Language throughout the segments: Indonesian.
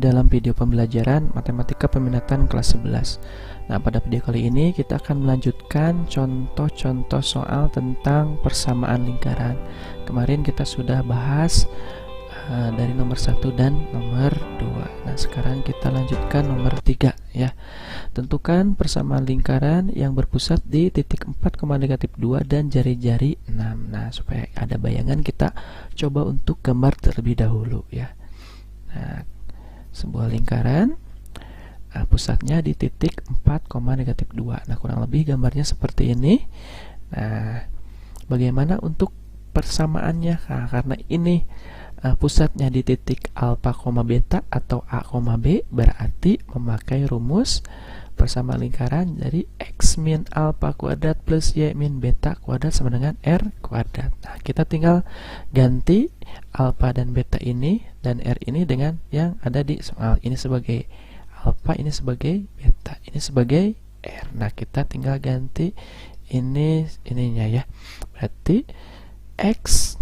dalam video pembelajaran Matematika Peminatan kelas 11. Nah, pada video kali ini kita akan melanjutkan contoh-contoh soal tentang persamaan lingkaran. Kemarin kita sudah bahas dari nomor 1 dan nomor 2. Nah, sekarang kita lanjutkan nomor 3 ya. Tentukan persamaan lingkaran yang berpusat di titik 4,-2 dan jari-jari 6. Nah, supaya ada bayangan kita coba untuk gambar terlebih dahulu ya. Nah, sebuah lingkaran pusatnya di titik 4,-2. Nah, kurang lebih gambarnya seperti ini. Nah, bagaimana untuk persamaannya? Nah, karena ini pusatnya di titik alfa, beta atau a, b, berarti memakai rumus persamaan lingkaran dari x min alfa kuadrat plus y min beta kuadrat sama dengan r kuadrat. Nah, kita tinggal ganti alfa dan beta ini dan r ini dengan yang ada di soal. Ini sebagai alfa, ini sebagai beta, ini sebagai r. Nah, kita tinggal ganti ininya ya. Berarti x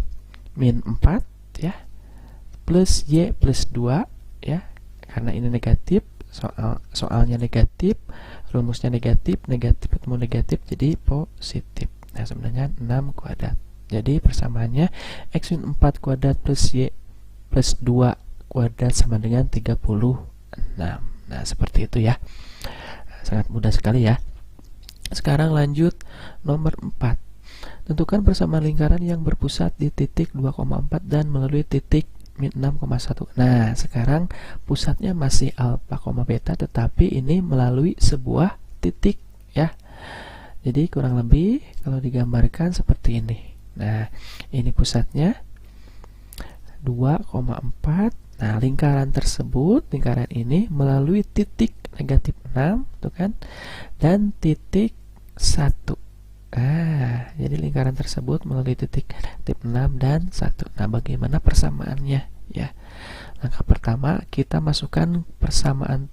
min 4 ya plus y plus 2 ya. Karena ini negatif, soalnya negatif, rumusnya negatif, negatif ketemu negatif jadi positif. Nah, sama dengan 6 kuadrat. Jadi persamaannya x min 4 kuadrat plus y plus 2 kuadrat sama dengan 36. Nah, seperti itu ya. Sangat mudah sekali ya. Sekarang lanjut nomor 4. Tentukan persamaan lingkaran yang berpusat di titik 2,4 dan melalui titik min 6,1. Nah, sekarang pusatnya masih alfa, beta, tetapi ini melalui sebuah titik ya. Jadi kurang lebih kalau digambarkan seperti ini. Nah, ini pusatnya 2,4. Nah, lingkaran tersebut, lingkaran ini melalui titik negatif 6 tuh kan, dan titik 1. Jadi lingkaran tersebut melalui titik negatif 6 dan 1. Nah, bagaimana persamaannya ya? Langkah pertama, kita masukkan persamaan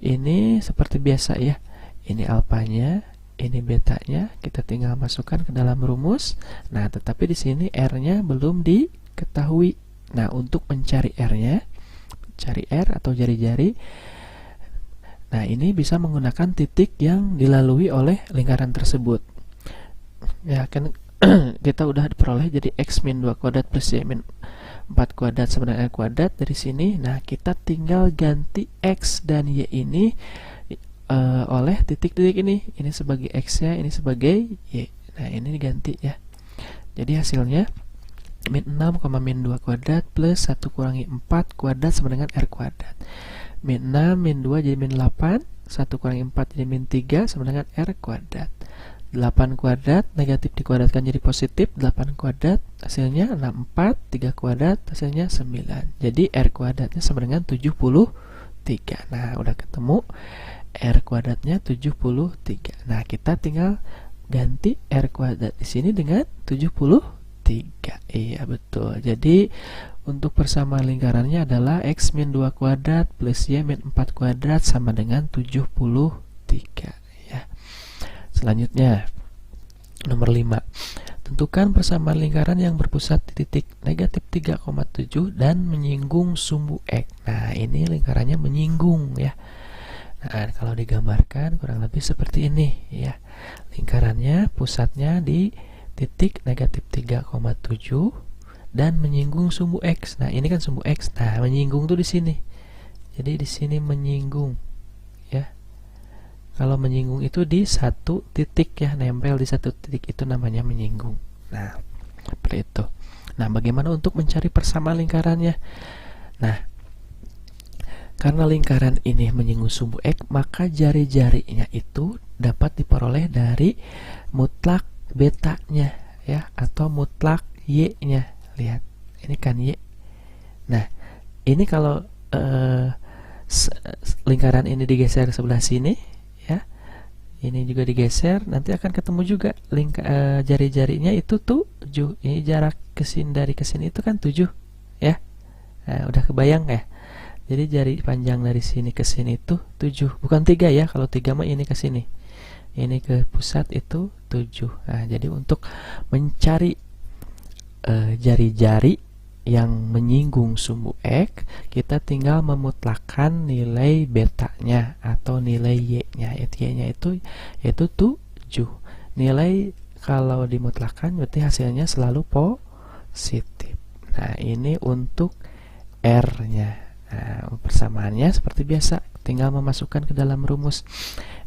ini seperti biasa ya. Ini alfanya, ini betanya, kita tinggal masukkan ke dalam rumus. Nah, tetapi di sini r-nya belum diketahui. Nah, untuk mencari r-nya, cari r atau jari-jari. Nah, ini bisa menggunakan titik yang dilalui oleh lingkaran tersebut. Ya kan kita udah diperoleh jadi x min 2 kuadrat plus y min 4 kuadrat sama dengan r kuadrat dari sini. Nah, kita tinggal ganti x dan y ini oleh titik-titik ini. Ini sebagai x-nya, ini sebagai y. Nah, ini diganti ya. Jadi hasilnya min 6, min 2 kuadrat plus 1 kurangi 4 kuadrat sama dengan r kuadrat. Min 6, min 2 jadi min 8, 1 kurangi 4 jadi min 3 sama dengan r kuadrat. 8 kuadrat, negatif dikuadratkan jadi positif, 8 kuadrat, hasilnya 64, 3 kuadrat, hasilnya 9. Jadi R kuadratnya sama dengan 73. Nah, udah ketemu R kuadratnya 73. Nah, kita tinggal ganti R kuadrat di sini dengan 73. Iya, betul. Jadi, untuk persamaan lingkarannya adalah X min 2 kuadrat plus Y min 4 kuadrat sama dengan 73. Selanjutnya, nomor 5. Tentukan persamaan lingkaran yang berpusat di titik negatif 3,7 dan menyinggung sumbu X. Nah, ini lingkarannya menyinggung ya. Nah, kalau digambarkan kurang lebih seperti ini ya. Lingkarannya pusatnya di titik negatif 3,7 dan menyinggung sumbu X. Nah, ini kan sumbu X. Nah, menyinggung tuh di sini. Jadi di sini menyinggung ya. Kalau menyinggung itu di satu titik ya, nempel di satu titik itu namanya menyinggung. Nah, seperti itu. Nah, bagaimana untuk mencari persamaan lingkarannya? Nah, karena lingkaran ini menyinggung sumbu X, maka jari-jarinya itu dapat diperoleh dari mutlak betanya ya, atau mutlak y-nya. Lihat, ini kan y. Nah, ini kalau lingkaran ini digeser ke sebelah sini ya, ini juga digeser, nanti akan ketemu juga jari-jarinya itu 7. Ini jarak kesini dari kesini itu kan 7 ya. Nah, udah kebayang ya. Jadi jari panjang dari sini ke sini itu 7, bukan 3 ya. Kalau 3 mah ini ke sini, ini ke pusat itu 7. Nah, jadi untuk mencari jari-jari yang menyinggung sumbu X, kita tinggal memutlakkan nilai betanya atau nilai Y-nya. Y-nya itu yaitu 7. Nilai kalau dimutlakkan berarti hasilnya selalu positif. Nah, ini untuk R-nya. Nah, persamaannya seperti biasa, tinggal memasukkan ke dalam rumus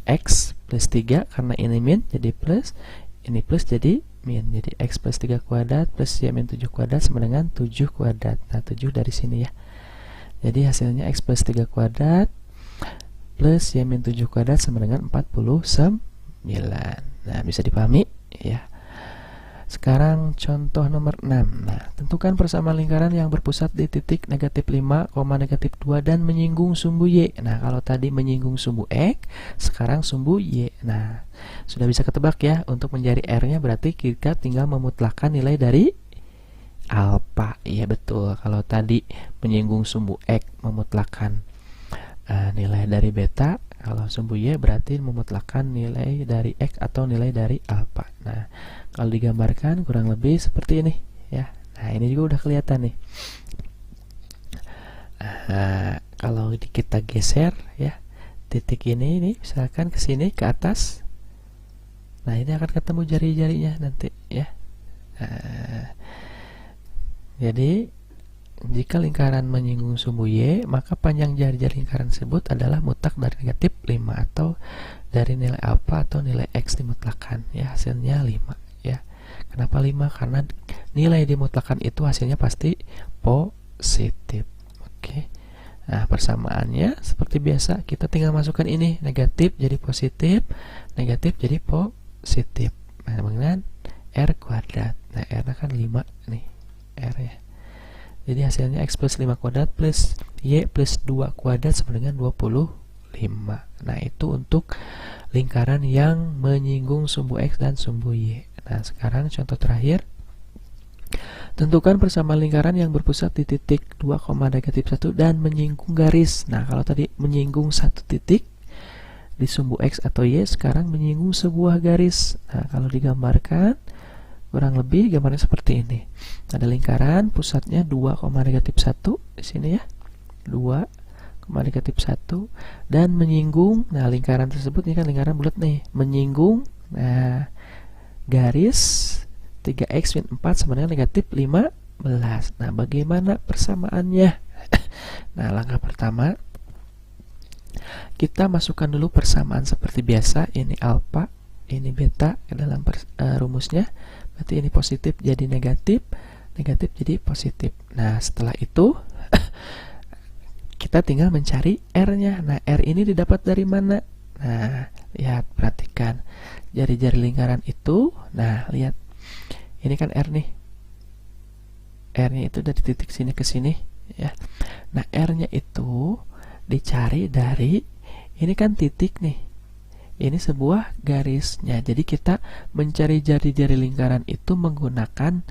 X plus 3, karena ini min jadi plus, ini plus jadi min. Jadi X plus 3 kuadrat plus Y min 7 kuadrat sama dengan 7 kuadrat. Nah, 7 dari sini ya. Jadi hasilnya X plus 3 kuadrat plus Y min 7 kuadrat sama dengan 49. Nah, bisa dipahami ya. Sekarang contoh nomor 6. Nah, tentukan persamaan lingkaran yang berpusat di titik negatif 5, negatif 2 dan menyinggung sumbu Y. Nah, kalau tadi menyinggung sumbu X, sekarang sumbu Y. Nah, sudah bisa ketebak ya. Untuk mencari R-nya berarti kita tinggal memutlakkan nilai dari alfa. Iya betul. Kalau tadi menyinggung sumbu X memutlakkan nilai dari beta, kalau sumbu Y berarti memutlakkan nilai dari X atau nilai dari alfa. Nah, kalau digambarkan kurang lebih seperti ini ya. Nah, ini juga udah kelihatan nih. Kalau kita geser ya, titik ini misalkan ke sini ke atas. Nah, ini akan ketemu jari-jarinya nanti ya. Jadi jika lingkaran menyinggung sumbu Y, maka panjang jari-jari lingkaran tersebut adalah mutlak dari negatif 5 atau dari nilai alfa atau nilai X dimutlakkan ya, hasilnya 5 ya. Kenapa 5? Karena nilai dimutlakkan itu hasilnya pasti positif. Oke. Nah, persamaannya seperti biasa, kita tinggal masukkan ini, negatif jadi positif, negatif jadi positif. Nah, dengan R kuadrat. Nah, R kan 5 nih, R ya. Jadi hasilnya X plus 5 kuadrat plus Y plus 2 kuadrat sama dengan 25. Nah, itu untuk lingkaran yang menyinggung sumbu X dan sumbu Y. Nah, sekarang contoh terakhir. Tentukan persamaan lingkaran yang berpusat di titik 2, negatif 1 dan menyinggung garis. Nah, kalau tadi menyinggung satu titik di sumbu X atau Y, sekarang menyinggung sebuah garis. Nah, kalau digambarkan kurang lebih gambarnya seperti ini. Ada lingkaran pusatnya 2, negatif 1 di sini ya. 2, negatif 1 dan menyinggung. Nah, lingkaran tersebut ini kan lingkaran bulat nih, menyinggung garis 3x min 4 sama dengan negatif 15. Nah, bagaimana persamaannya? Nah, langkah pertama kita masukkan dulu persamaan seperti biasa. Ini alfa, ini beta ke dalam rumusnya. Berarti ini positif jadi negatif, negatif jadi positif. Nah, setelah itu kita tinggal mencari R-nya. Nah, R ini didapat dari mana? Nah, lihat, perhatikan jari-jari lingkaran itu. Nah, lihat, ini kan R nih. R-nya itu dari titik sini ke sini ya. Nah, R-nya itu dicari dari, ini kan titik nih, ini sebuah garisnya. Jadi kita mencari jari-jari lingkaran itu menggunakan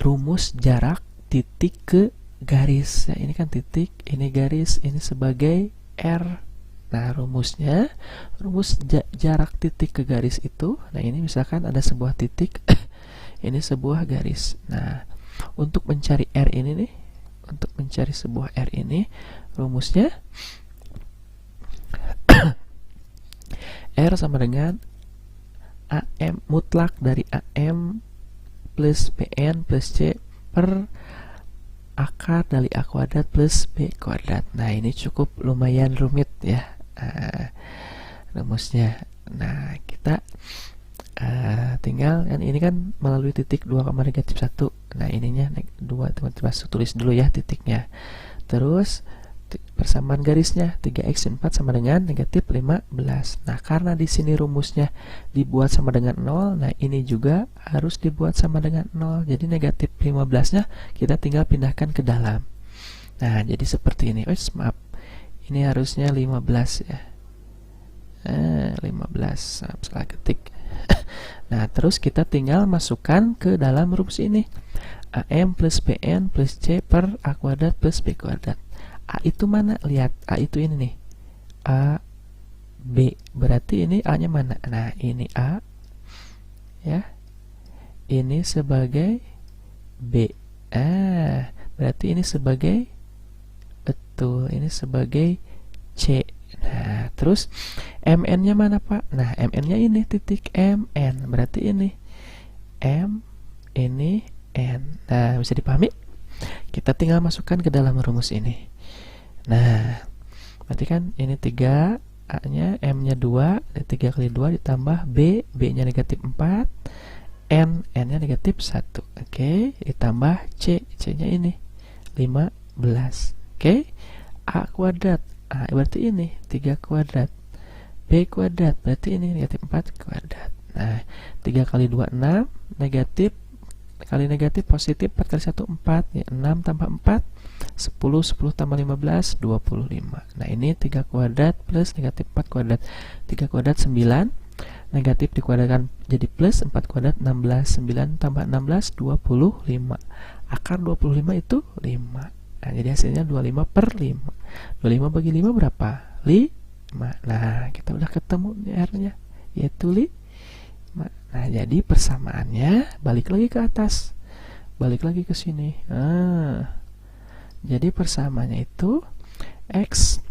rumus jarak titik ke garis. Nah, ini kan titik, ini garis, ini sebagai R. Nah, rumusnya, rumus jarak titik ke garis itu, nah ini misalkan ada sebuah titik, ini sebuah garis. Nah, untuk mencari R ini nih, untuk mencari sebuah R ini, rumusnya R sama dengan AM mutlak dari AM plus BN plus C per akar dari A kuadrat plus B kuadrat. Nah, ini cukup lumayan rumit ya rumusnya. Nah, kita tinggal, kan ini kan melalui titik 2, negatif 1. Nah, ininya 2, teman-teman tulis dulu ya titiknya. Terus persamaan garisnya 3x 4 sama dengan negatif 15. Nah, karena di sini rumusnya dibuat sama dengan 0, nah ini juga harus dibuat sama dengan 0. Jadi negatif 15-nya kita tinggal pindahkan ke dalam. Nah, jadi seperti ini. Maaf. Ini harusnya 15 ya. 15, salah ketik. Nah, terus kita tinggal masukkan ke dalam rumus ini. AM plus BN plus C per A kuadrat plus B kuadrat. A itu mana? Lihat, A itu ini nih, A, B. Berarti ini A nya mana? Nah, ini A ya, ini sebagai B. berarti ini sebagai, betul, ini sebagai C. Nah, terus MN-nya mana, Pak? Nah, MN-nya ini titik MN, berarti ini M, ini N. Nah, bisa dipahami? Kita tinggal masukkan ke dalam rumus ini. Nah, berarti kan ini 3, A-nya, M-nya 2, 3 kali 2 ditambah B, B-nya negatif 4, N-nya negatif 1. Oke, ditambah C, C-nya ini 15. Oke, A kuadrat, A berarti ini 3 kuadrat, B kuadrat berarti ini negatif 4 kuadrat. Nah, 3 kali 2 6, negatif kali negatif positif, 4 kali 1 4, ya, 6 tambah 4 10, 10 tambah 15 25. Nah, ini 3 kuadrat plus negatif 4 kuadrat. 3 kuadrat 9, negatif dikuadratkan jadi plus, 4 kuadrat 16, 9 tambah 16 25. Akar 25 itu 5. Nah, jadi hasilnya 25 per 5. 25 bagi 5 berapa? 5. Nah, kita udah ketemu nih R-nya, yaitu 5. Nah, jadi persamaannya balik lagi ke atas, balik lagi ke sini. Jadi persamaannya itu X,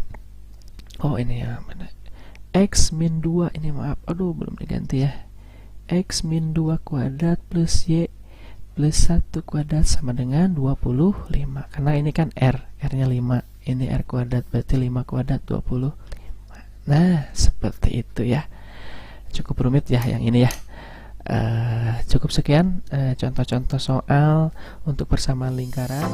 ini ya, mana? X min 2, ini maaf, aduh belum diganti ya. X min 2 kuadrat plus Y plus 1 kuadrat sama dengan 25. Karena ini kan R-nya 5, ini R kuadrat, berarti 5 kuadrat 25. Nah, seperti itu ya. Cukup rumit ya yang ini ya. Cukup sekian contoh-contoh soal untuk persamaan lingkaran.